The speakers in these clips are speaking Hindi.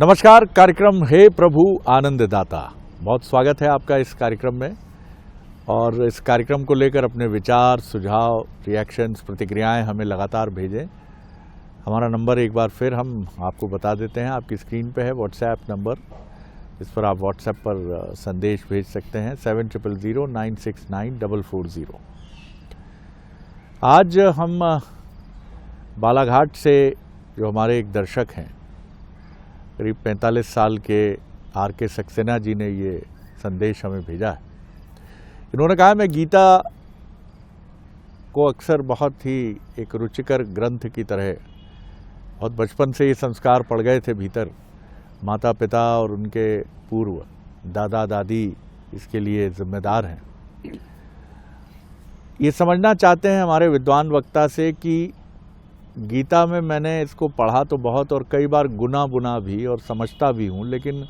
नमस्कार। कार्यक्रम हे प्रभु आनंददाता, बहुत स्वागत है आपका इस कार्यक्रम में। और इस कार्यक्रम को लेकर अपने विचार, सुझाव, रिएक्शंस, प्रतिक्रियाएं हमें लगातार भेजें। हमारा नंबर एक बार फिर हम आपको बता देते हैं, आपकी स्क्रीन पे है व्हाट्सएप नंबर। इस पर आप व्हाट्सएप पर संदेश भेज सकते हैं 7000969440। आज हम बालाघाट से जो हमारे एक दर्शक हैं, करीब 45 साल के RK सक्सेना जी ने ये संदेश हमें भेजा है। इन्होंने कहा, मैं गीता को अक्सर बहुत ही एक रुचिकर ग्रंथ की तरह बहुत बचपन से ये संस्कार पड़ गए थे भीतर। माता पिता और उनके पूर्व दादा दादी इसके लिए जिम्मेदार हैं। ये समझना चाहते हैं हमारे विद्वान वक्ता से कि गीता में मैंने इसको पढ़ा तो बहुत और कई बार गुना बुना भी और समझता भी हूँ, लेकिन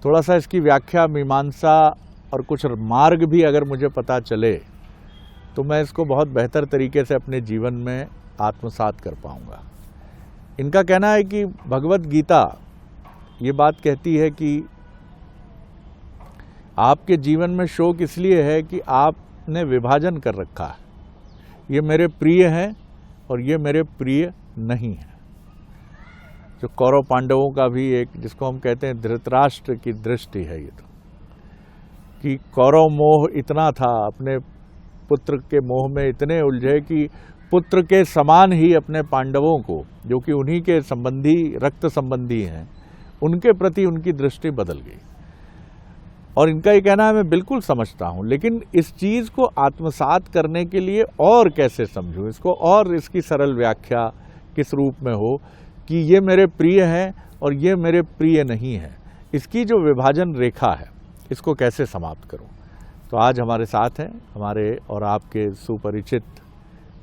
थोड़ा सा इसकी व्याख्या, मीमांसा और कुछ मार्ग भी अगर मुझे पता चले तो मैं इसको बहुत बेहतर तरीके से अपने जीवन में आत्मसात कर पाऊँगा। इनका कहना है कि भगवत गीता ये बात कहती है कि आपके जीवन में शोक इसलिए है कि आपने विभाजन कर रखा है, ये मेरे प्रिय हैं और ये मेरे प्रिय नहीं है। जो कौरव पांडवों का भी एक, जिसको हम कहते हैं धृतराष्ट्र की दृष्टि है, ये तो कि कौरव मोह इतना था, अपने पुत्र के मोह में इतने उलझे कि पुत्र के समान ही अपने पांडवों को, जो कि उन्हीं के संबंधी, रक्त संबंधी हैं, उनके प्रति उनकी दृष्टि बदल गई। और इनका ये कहना है, मैं बिल्कुल समझता हूँ, लेकिन इस चीज़ को आत्मसात करने के लिए और कैसे समझूँ इसको, और इसकी सरल व्याख्या किस रूप में हो कि ये मेरे प्रिय हैं और ये मेरे प्रिय नहीं है। इसकी जो विभाजन रेखा है, इसको कैसे समाप्त करूँ। तो आज हमारे साथ हैं हमारे और आपके सुपरिचित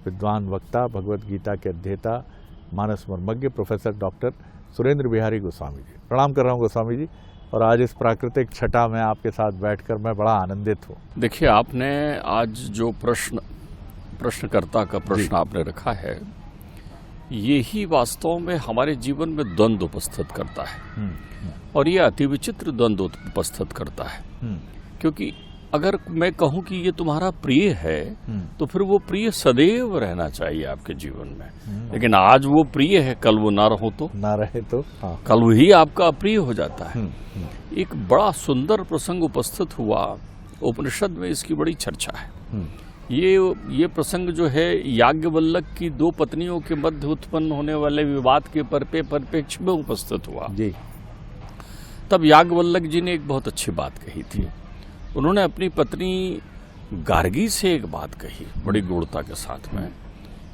विद्वान वक्ता, भगवत गीता के अध्येता, मानस मर्मज्ञ प्रोफेसर डॉक्टर सुरेंद्र बिहारी गोस्वामी जी। प्रणाम कर रहा हूँ गोस्वामी जी। और आज इस प्राकृतिक छटा में आपके साथ बैठकर मैं बड़ा आनंदित हूँ। देखिए, आपने आज जो प्रश्नकर्ता का प्रश्न आपने रखा है, यही वास्तव में हमारे जीवन में द्वंद्व उपस्थित करता है। और ये अति विचित्र द्वंद्व उपस्थित करता है, क्योंकि अगर मैं कहूं कि ये तुम्हारा प्रिय है तो फिर वो प्रिय सदैव रहना चाहिए आपके जीवन में। लेकिन आज वो प्रिय है, कल वो ना रहे तो हाँ। कल वही आपका अप्रिय हो जाता है। एक बड़ा सुंदर प्रसंग उपस्थित हुआ उपनिषद में, इसकी बड़ी चर्चा है। ये प्रसंग जो है, याज्ञवल्क्य की दो पत्नियों के मध्य उत्पन्न होने वाले विवाद के परिप्रेक्ष्य में उपस्थित हुआ जी। तब याज्ञवल्क्य जी ने एक बहुत अच्छी बात कही थी। उन्होंने अपनी पत्नी गार्गी से एक बात कही बड़ी गूढ़ता के साथ में,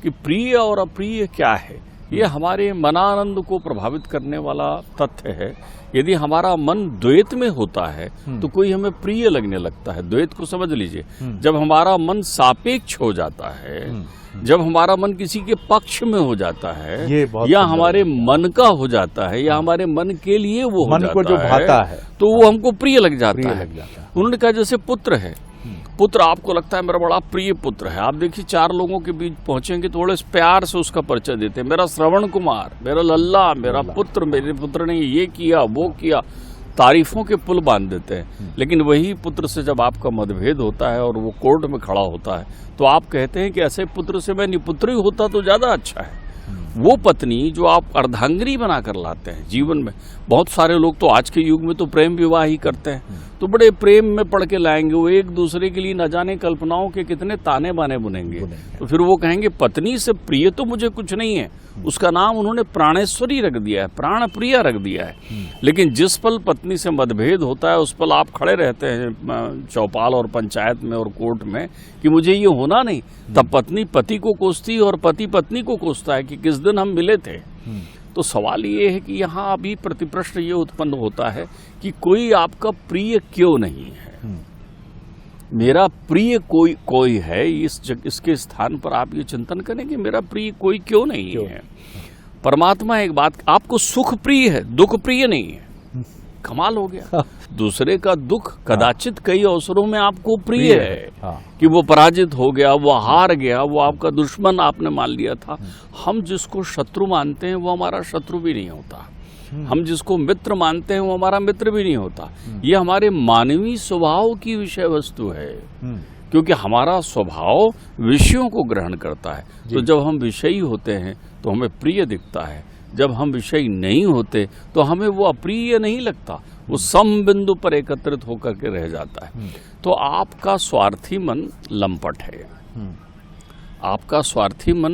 कि प्रिय और अप्रिय क्या है। ये हमारे मनानंद को प्रभावित करने वाला तथ्य है। यदि हमारा मन द्वैत में होता है तो कोई हमें प्रिय लगने लगता है। द्वैत को समझ लीजिए, जब हमारा मन सापेक्ष हो जाता है, जब हमारा मन किसी के पक्ष में हो जाता है, या हमारे मन का हो जाता है, या हमारे मन के लिए वो मन को जो भाता है, तो वो हमको प्रिय लग जाता है। उन्होंने कहा, जैसे पुत्र है, पुत्र आपको लगता है मेरा बड़ा प्रिय पुत्र है। आप देखिए, चार लोगों के बीच पहुंचेंगे, थोड़े प्यार से उसका परिचय देते हैं, मेरा श्रवण कुमार, मेरा लल्ला, मेरा पुत्र, मेरे पुत्र ने ये किया वो किया, तारीफों के पुल बांध देते हैं। लेकिन वही पुत्र से जब आपका मतभेद होता है और वो कोर्ट में खड़ा होता है, तो आप कहते हैं कि ऐसे पुत्र से मैं निपुत्र ही होता तो ज्यादा अच्छा है। वो पत्नी जो आप अर्धांगिनी बनाकर लाते हैं जीवन में, बहुत सारे लोग तो आज के युग में तो प्रेम विवाह ही करते हैं, तो बड़े प्रेम में पड़ के लाएंगे, वो एक दूसरे के लिए न जाने कल्पनाओं के कितने ताने बाने बुनेंगे। तो फिर वो कहेंगे पत्नी से प्रिय तो मुझे कुछ नहीं है, उसका नाम उन्होंने प्राणेश्वरी रख दिया है, प्राण प्रिया रख दिया है। लेकिन जिस पल पत्नी से मतभेद होता है, उस पल आप खड़े रहते हैं चौपाल और पंचायत में और कोर्ट में कि मुझे ये होना नहीं। तब पत्नी पति को कोसती है और पति पत्नी को कोसता है कि किस दिन हम मिले थे। तो सवाल ये है कि यहाँ अभी प्रतिप्रश्न ये उत्पन्न होता है कि कोई आपका प्रिय क्यों नहीं है। मेरा प्रिय कोई है, इसके स्थान पर आप ये चिंतन करें कि मेरा प्रिय कोई क्यों नहीं है। परमात्मा एक बात, आपको सुख प्रिय है, दुख प्रिय नहीं है। कमाल हो गया। दूसरे का दुख कदाचित कई अवसरों में आपको प्रिय है कि वो पराजित हो गया, वो हार गया, वो आपका दुश्मन आपने मान लिया था। हम जिसको शत्रु मानते हैं वो हमारा शत्रु भी नहीं होता। हम जिसको मित्र मानते हैं वो हमारा मित्र भी नहीं होता। ये हमारे मानवीय स्वभाव की विषय वस्तु है, क्योंकि हमारा स्वभाव विषयों को ग्रहण करता है। तो जब हम विषयी होते हैं तो हमें प्रिय दिखता है, जब हम विषयी नहीं होते तो हमें वो अप्रिय नहीं लगता, वो सम बिंदु पर एकत्रित होकर के रह जाता है। तो आपका स्वार्थी मन लंपट है। आपका स्वार्थी मन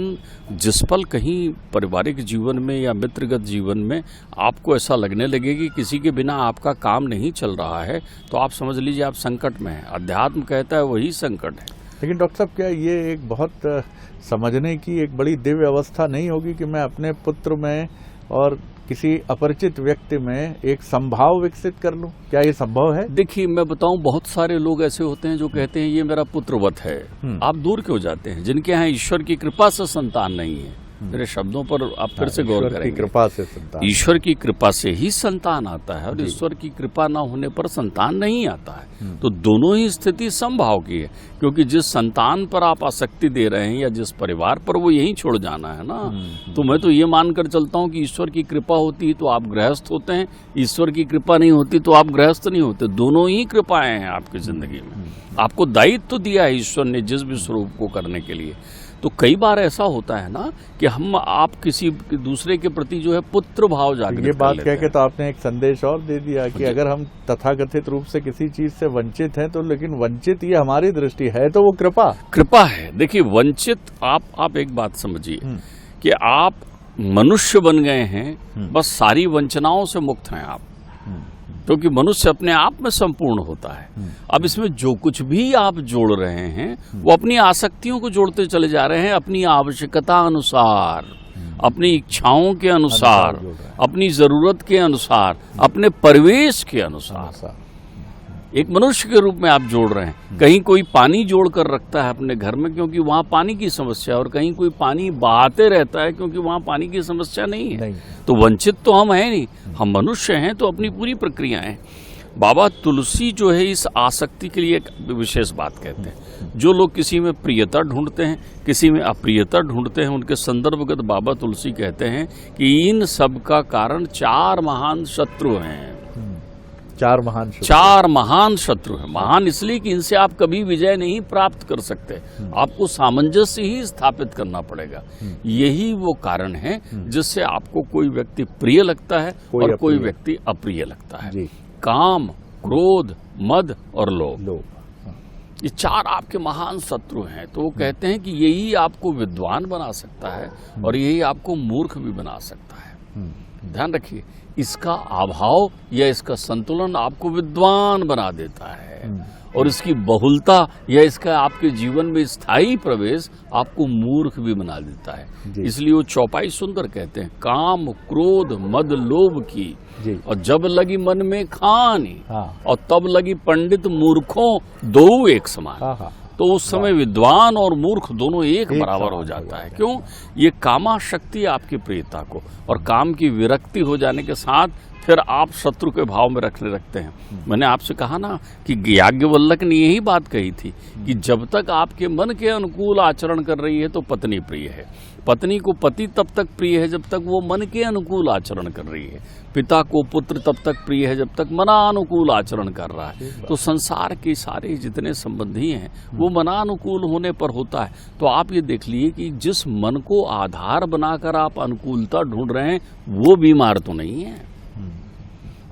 जिस पल कहीं पारिवारिक जीवन में या मित्रगत जीवन में आपको ऐसा लगने लगे कि किसी के बिना आपका काम नहीं चल रहा है, तो आप समझ लीजिए आप संकट में हैं। अध्यात्म कहता है वही संकट है। लेकिन डॉक्टर साहब, क्या ये एक बहुत समझने की एक बड़ी दिव्य अवस्था नहीं होगी कि मैं अपने पुत्र में और किसी अपरिचित व्यक्ति में एक संभाव विकसित कर लूं? क्या ये संभव है? देखिए, मैं बताऊं, बहुत सारे लोग ऐसे होते हैं जो कहते हैं ये मेरा पुत्रवत है। आप दूर क्यों जाते हैं? जिनके यहाँ ईश्वर की कृपा से संतान नहीं है, मेरे शब्दों पर आप फिर से गौर करेंगे। कृपा से संतान, ईश्वर की कृपा से ही संतान आता है, और ईश्वर की कृपा न होने पर संतान नहीं आता है। तो दोनों ही स्थिति समभाव की है, क्योंकि जिस संतान पर आप आसक्ति दे रहे हैं या जिस परिवार पर, वो यहीं छोड़ जाना है ना। तो मैं तो ये मानकर चलता हूँ कि ईश्वर की कृपा होती है तो आप गृहस्थ होते हैं, ईश्वर की कृपा नहीं होती तो आप गृहस्थ नहीं होते। दोनों ही कृपाएं हैं आपकी जिंदगी में। आपको दायित्व दिया है ईश्वर ने जिस भी स्वरूप को करने के लिए। तो कई बार ऐसा होता है ना कि आप किसी दूसरे के प्रति जो है पुत्र भाव जागृत ये बात कह के तो आपने एक संदेश और दे दिया कि अगर हम तथाकथित रूप से किसी चीज से वंचित हैं तो, लेकिन वंचित ये हमारी दृष्टि है तो वो कृपा है। देखिए, वंचित आप एक बात समझिए कि आप मनुष्य बन गए हैं, बस सारी वंचनाओं से मुक्त हैं आप, क्योंकि मनुष्य अपने आप में संपूर्ण होता है। अब इसमें जो कुछ भी आप जोड़ रहे हैं वो अपनी आसक्तियों को जोड़ते चले जा रहे हैं, अपनी आवश्यकता अनुसार, अपनी इच्छाओं के अनुसार, अपनी जरूरत के अनुसार, अपने परिवेश के अनुसार एक मनुष्य के रूप में आप जोड़ रहे हैं। कहीं कोई पानी जोड़ कर रखता है अपने घर में क्योंकि वहाँ पानी की समस्या, और कहीं कोई पानी बहाते रहता है क्योंकि वहाँ पानी की समस्या नहीं है। तो वंचित तो हम हैं नहीं, हम मनुष्य हैं, तो अपनी पूरी प्रक्रियाएं। बाबा तुलसी जो है इस आसक्ति के लिए एक विशेष बात कहते हैं। जो लोग किसी में प्रियता ढूंढते हैं, किसी में अप्रियता ढूंढते हैं, उनके संदर्भगत बाबा तुलसी कहते हैं कि इन सब का कारण 4 महान शत्रु हैं। 4 महान शत्रु है। महान इसलिए कि इनसे आप कभी विजय नहीं प्राप्त कर सकते, आपको सामंजस्य ही स्थापित करना पड़ेगा। यही वो कारण है जिससे आपको कोई व्यक्ति प्रिय लगता है और कोई व्यक्ति अप्रिय लगता है। काम, क्रोध, मद और लोभ, ये 4 आपके महान शत्रु हैं। तो वो कहते हैं कि यही आपको विद्वान बना सकता है और यही आपको मूर्ख भी बना सकता है। ध्यान रखिए, इसका अभाव या इसका संतुलन आपको विद्वान बना देता है, और इसकी बहुलता या इसका आपके जीवन में स्थायी प्रवेश आपको मूर्ख भी बना देता है। इसलिए वो चौपाई सुंदर कहते हैं, काम, क्रोध, मद, लोभ की, और जब लगी मन में खानी, और तब लगी पंडित मूर्खों दो एक समान। तो उस समय विद्वान और मूर्ख दोनों एक बराबर हो जाता है। क्यों? ये कामाशक्ति आपकी प्रियता को, और काम की विरक्ति हो जाने के साथ फिर आप शत्रु के भाव में रखने लगते हैं। मैंने आपसे कहा ना कि याज्ञवल्क्य ने यही बात कही थी कि जब तक आपके मन के अनुकूल आचरण कर रही है तो पत्नी प्रिय है, पत्नी को पति तब तक प्रिय है जब तक वो मन के अनुकूल आचरण कर रही है, पिता को पुत्र तब तक प्रिय है जब तक मनानुकूल आचरण कर रहा है। तो संसार के सारे जितने संबंधी हैं वो मनानुकूल होने पर होता है। तो आप ये देख लीजिए कि जिस मन को आधार बनाकर आप अनुकूलता ढूंढ रहे हैं वो बीमार तो नहीं है,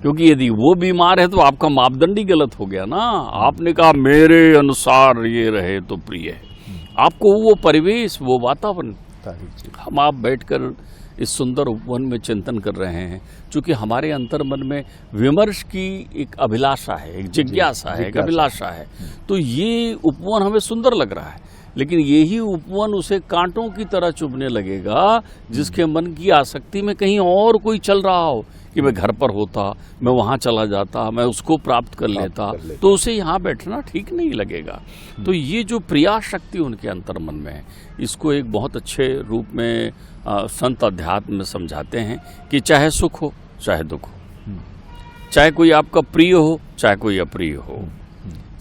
क्योंकि यदि वो बीमार है तो आपका मापदंड ही गलत हो गया ना। आपने कहा मेरे अनुसार ये रहे तो प्रिय है, आपको वो परिवेश, वो वातावरण। हम आप बैठकर इस सुंदर उपवन में चिंतन कर रहे हैं, चूंकि हमारे अंतर मन में विमर्श की एक अभिलाषा है, एक जिज्ञासा है, एक अभिलाषा है। तो ये उपवन हमें सुंदर लग रहा है, लेकिन यही उपवन उसे कांटों की तरह चुभने लगेगा जिसके मन की आसक्ति में कहीं और कोई चल रहा हो कि मैं घर पर होता, मैं वहाँ चला जाता, मैं उसको प्राप्त कर लेता, तो उसे यहाँ बैठना ठीक नहीं लगेगा। तो ये जो प्रिया शक्ति उनके अंतर मन में है, इसको एक बहुत अच्छे रूप में संत अध्यात्म में समझाते हैं कि चाहे सुख हो चाहे दुख हो, चाहे कोई आपका प्रिय हो चाहे कोई अप्रिय हो,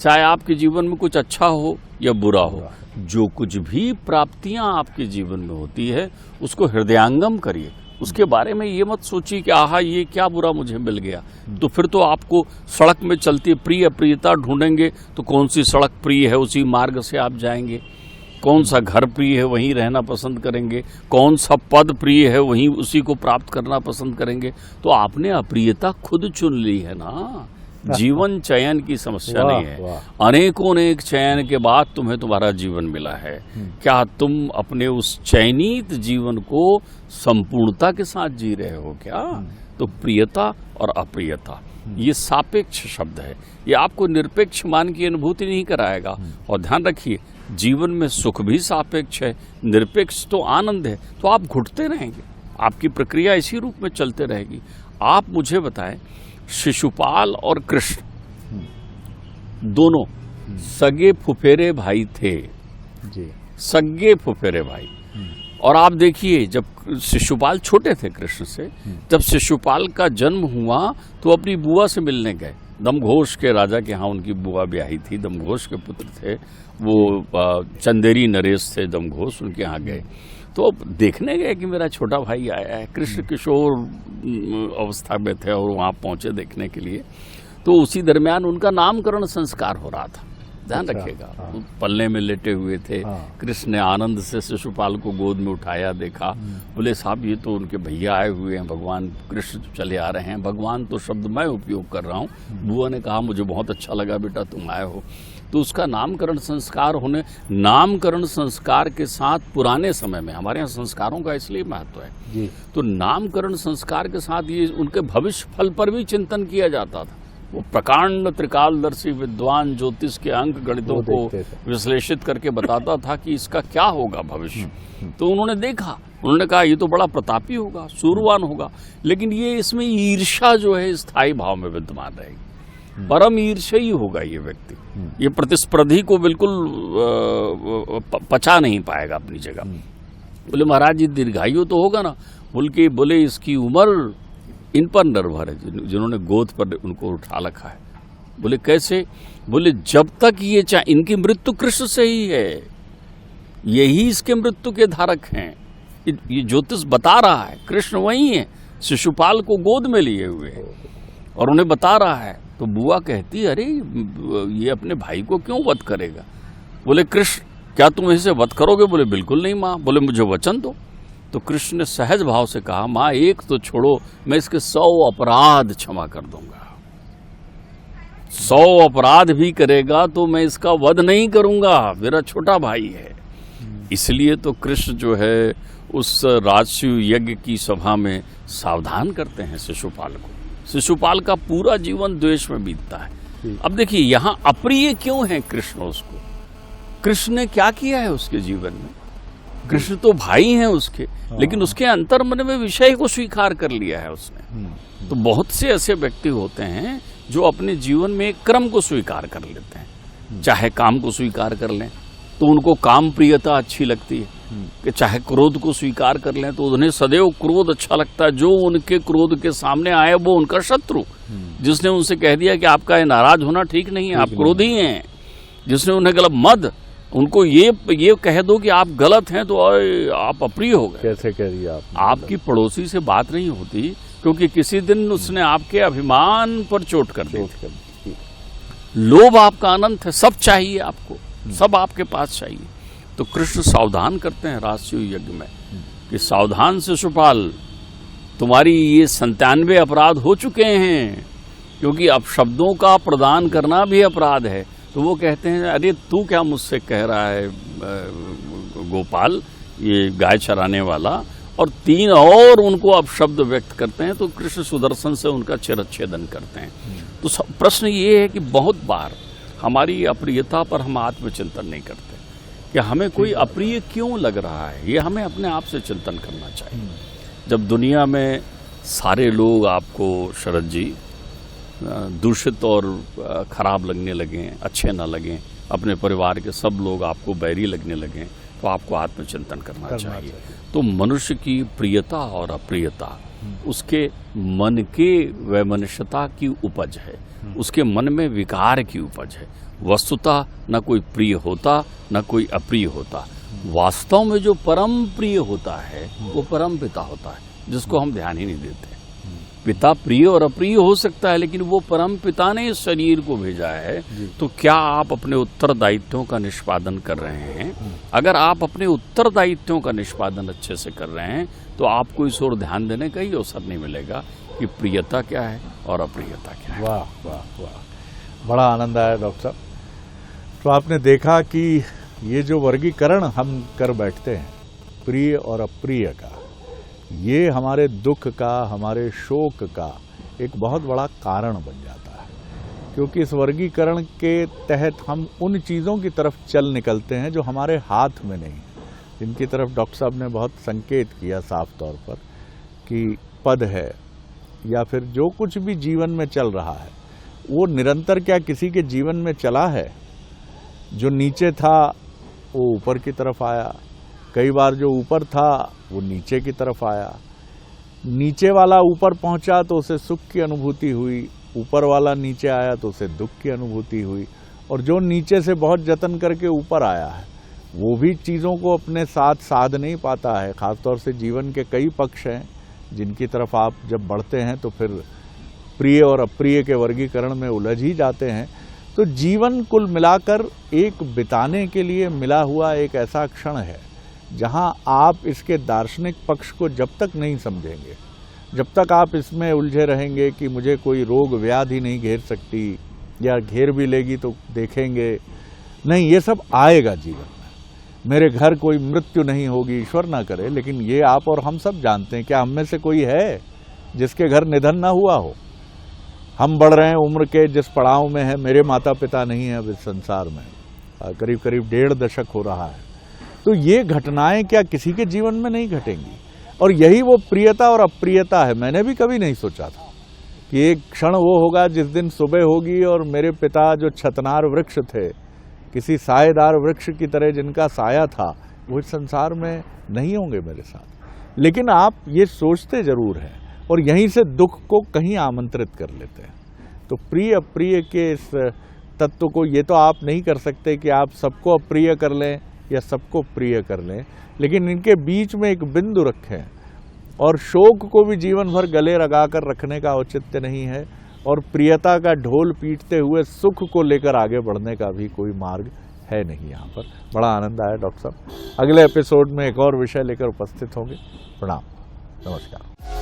चाहे आपके जीवन में कुछ अच्छा हो या बुरा हो, जो कुछ भी प्राप्तियां आपके जीवन में होती है उसको हृदयांगम करिए, उसके बारे में ये मत सोचिए कि आहा ये क्या बुरा मुझे मिल गया। तो फिर तो आपको सड़क में चलती प्रिय प्रियता ढूंढेंगे तो कौन सी सड़क प्रिय है उसी मार्ग से आप जाएंगे, कौन सा घर प्रिय है वहीं रहना पसंद करेंगे, कौन सा पद प्रिय है वहीं उसी को प्राप्त करना पसंद करेंगे। तो आपने अप्रियता खुद चुन ली है ना। जीवन चयन की समस्या नहीं है, अनेकों अनेक चयन के बाद तुम्हें तुम्हारा जीवन मिला है। क्या तुम अपने उस चयनित जीवन को संपूर्णता के साथ जी रहे हो क्या? तो प्रियता और अप्रियता ये सापेक्ष शब्द है, ये आपको निरपेक्ष मान की अनुभूति नहीं कराएगा। और ध्यान रखिए जीवन में सुख भी सापेक्ष है, निरपेक्ष तो आनंद है। तो आप घुटते रहेंगे, आपकी प्रक्रिया इसी रूप में चलते रहेगी। आप मुझे बताएं, शिशुपाल और कृष्ण दोनों सगे फुफेरे भाई थे जी, सगे फुफेरे भाई। और आप देखिए जब शिशुपाल छोटे थे कृष्ण से, जब शिशुपाल का जन्म हुआ तो अपनी बुआ से मिलने गए। दमघोष के राजा के यहाँ उनकी बुआ ब्याही थी, दमघोष के पुत्र थे वो, चंदेरी नरेश थे दमघोष, उनके यहाँ गए। तो देखने गए कि मेरा छोटा भाई आया है। कृष्ण किशोर अवस्था में थे और वहाँ पहुँचे देखने के लिए। तो उसी दरमियान उनका नामकरण संस्कार हो रहा था, ध्यान रखिएगा। वो पल्ले में लेटे हुए थे। कृष्ण ने आनंद से शिशुपाल को गोद में उठाया, देखा, बोले साहब ये तो उनके भैया आए हुए हैं, भगवान कृष्ण चले आ रहे हैं। भगवान तो शब्द मैं उपयोग कर रहा हूँ। बुआ ने कहा मुझे बहुत अच्छा लगा बेटा तुम आए हो। तो उसका नामकरण संस्कार होने, नामकरण संस्कार के साथ पुराने समय में हमारे यहाँ संस्कारों का इसलिए महत्व है जी। तो नामकरण संस्कार के साथ ये उनके भविष्य फल पर भी चिंतन किया जाता था। वो प्रकांड त्रिकालदर्शी विद्वान ज्योतिष के अंक गणितों को विश्लेषित करके बताता था कि इसका क्या होगा भविष्य। तो उन्होंने देखा, उन्होंने कहा ये तो बड़ा प्रतापी होगा, सूरवान होगा, लेकिन ये इसमें ईर्ष्या जो है स्थायी भाव में विद्यमान रहेगी। परम ईर्ष्यी होगा ये व्यक्ति, ये प्रतिस्पर्धी को बिल्कुल पचा नहीं पाएगा अपनी जगह। बोले महाराज ये दीर्घायु तो होगा ना? बोले इसकी उम्र इन पर निर्भर है जिन्होंने गोद पर उनको उठा रखा है। बोले कैसे? बोले जब तक ये इनकी मृत्यु कृष्ण से ही है, यही इसके मृत्यु के धारक हैं। ये ज्योतिष बता रहा है कृष्ण वही है, शिशुपाल को गोद में लिए हुए है और उन्हें बता रहा है। तो बुआ कहती अरे ये अपने भाई को क्यों वध करेगा? बोले कृष्ण क्या तुम इसे वध करोगे? बोले बिल्कुल नहीं माँ। बोले मुझे वचन दो। तो कृष्ण ने सहज भाव से कहा माँ एक तो छोड़ो, मैं इसके 100 अपराध क्षमा कर दूंगा। 100 अपराध भी करेगा तो मैं इसका वध नहीं करूंगा, मेरा छोटा भाई है। इसलिए तो कृष्ण जो है उस राजसूय यज्ञ की सभा में सावधान करते हैं शिशुपाल को। शिशुपाल का पूरा जीवन द्वेष में बीतता है। अब देखिए यहाँ अप्रिय क्यों है कृष्ण उसको? कृष्ण ने क्या किया है उसके जीवन में? कृष्ण तो भाई हैं उसके, लेकिन उसके अंतर्मन में विषय को स्वीकार कर लिया है उसने। तो बहुत से ऐसे व्यक्ति होते हैं जो अपने जीवन में एक क्रम को स्वीकार कर लेते हैं। चाहे काम को स्वीकार कर लें तो उनको काम प्रियता अच्छी लगती है, कि चाहे क्रोध को स्वीकार कर लें तो उन्हें सदैव क्रोध अच्छा लगता है। जो उनके क्रोध के सामने आए वो उनका शत्रु, जिसने उनसे कह दिया कि आपका नाराज होना ठीक नहीं है, आप क्रोधी हैं, जिसने उन्हें गलत मद उनको ये कह दो कि आप गलत हैं तो आप अप्रिय हो गए। कैसे कह दिया आपकी पड़ोसी से बात नहीं होती क्योंकि किसी दिन उसने आपके अभिमान पर चोट कर दी। लोभ आपका अनंत है, सब चाहिए आपको, सब आपके पास चाहिए। तो कृष्ण सावधान करते हैं राजसूय यज्ञ में कि सावधान शिशुपाल, तुम्हारी ये 97 अपराध हो चुके हैं, क्योंकि अब शब्दों का प्रदान करना भी अपराध है। तो वो कहते हैं अरे तू क्या मुझसे कह रहा है गोपाल, ये गाय चराने वाला, और 3 और उनको अब शब्द व्यक्त करते हैं। तो कृष्ण सुदर्शन से उनका चिरच्छेदन करते हैं। तो प्रश्न ये है कि बहुत बार हमारी अप्रियता पर हम आत्मचिंतन नहीं करते कि हमें कोई अप्रिय क्यों लग रहा है। ये हमें अपने आप से चिंतन करना चाहिए। जब दुनिया में सारे लोग आपको शरद जी दूषित और खराब लगने लगें, अच्छे ना लगें, अपने परिवार के सब लोग आपको बैरी लगने लगें, तो आपको आत्मचिंतन करना चाहिए। तो मनुष्य की प्रियता और अप्रियता उसके मन के वैमनस्यता की उपज है, उसके मन में विकार की उपज है। वस्तुतः न कोई प्रिय होता न कोई अप्रिय होता। वास्तव में जो परम प्रिय होता है वो परम पिता होता है। जिसको हम ध्यान ही नहीं देते। पिता प्रिय और अप्रिय हो सकता है, लेकिन वो परम पिता ने इस शरीर को भेजा है, तो क्या आप अपने उत्तरदायित्वों का निष्पादन कर रहे हैं? अगर आप अपने उत्तरदायित्वों का निष्पादन अच्छे से कर रहे हैं तो आपको इस ओर ध्यान देने का ही अवसर नहीं मिलेगा कि प्रियता क्या है और अप्रियता क्या है। वाह वाह वाह, बड़ा आनंद आया डॉक्टर साहब। तो आपने देखा कि ये जो वर्गीकरण हम कर बैठते हैं प्रिय और अप्रिय का, ये हमारे दुख का, हमारे शोक का एक बहुत बड़ा कारण बन जाता है, क्योंकि इस वर्गीकरण के तहत हम उन चीज़ों की तरफ चल निकलते हैं जो हमारे हाथ में नहीं, जिनकी तरफ डॉक्टर साहब ने बहुत संकेत किया साफ तौर पर कि पद है या फिर जो कुछ भी जीवन में चल रहा है वो निरंतर क्या किसी के जीवन में चला है? जो नीचे था वो ऊपर की तरफ आया, कई बार जो ऊपर था वो नीचे की तरफ आया, नीचे वाला ऊपर पहुंचा तो उसे सुख की अनुभूति हुई, ऊपर वाला नीचे आया तो उसे दुख की अनुभूति हुई, और जो नीचे से बहुत जतन करके ऊपर आया है वो भी चीज़ों को अपने साथ साध नहीं पाता है। खासतौर से जीवन के कई पक्ष हैं जिनकी तरफ आप जब बढ़ते हैं तो फिर प्रिय और अप्रिय के वर्गीकरण में उलझ ही जाते हैं। तो जीवन कुल मिलाकर एक बिताने के लिए मिला हुआ एक ऐसा क्षण है जहां आप इसके दार्शनिक पक्ष को जब तक नहीं समझेंगे, जब तक आप इसमें उलझे रहेंगे कि मुझे कोई रोग व्याधि नहीं घेर सकती या घेर भी लेगी तो देखेंगे नहीं, ये सब आएगा जीवन में, मेरे घर कोई मृत्यु नहीं होगी, ईश्वर ना करे, लेकिन ये आप और हम सब जानते हैं। क्या हम में से कोई है जिसके घर निधन ना हुआ हो? हम बढ़ रहे हैं उम्र के जिस पड़ाव में है, मेरे माता पिता नहीं है अब इस संसार में, करीब करीब 1.5 दशक हो रहा है, तो ये घटनाएं क्या किसी के जीवन में नहीं घटेंगी? और यही वो प्रियता और अप्रियता है। मैंने भी कभी नहीं सोचा था कि एक क्षण वो होगा जिस दिन सुबह होगी और मेरे पिता जो छतनार वृक्ष थे, किसी सायेदार वृक्ष की तरह जिनका साया था, वो इस संसार में नहीं होंगे मेरे साथ। लेकिन आप ये सोचते जरूर हैं और यहीं से दुख को कहीं आमंत्रित कर लेते हैं। तो प्रिय अप्रिय के इस तत्व को ये तो आप नहीं कर सकते कि आप सबको अप्रिय कर लें या सबको प्रिय कर लें, लेकिन इनके बीच में एक बिंदु रखें। और शोक को भी जीवन भर गले लगाकर रखने का औचित्य नहीं है, और प्रियता का ढोल पीटते हुए सुख को लेकर आगे बढ़ने का भी कोई मार्ग है नहीं यहाँ पर। बड़ा आनंद आया डॉक्टर साहब। अगले एपिसोड में एक और विषय लेकर उपस्थित होंगे। प्रणाम, नमस्कार।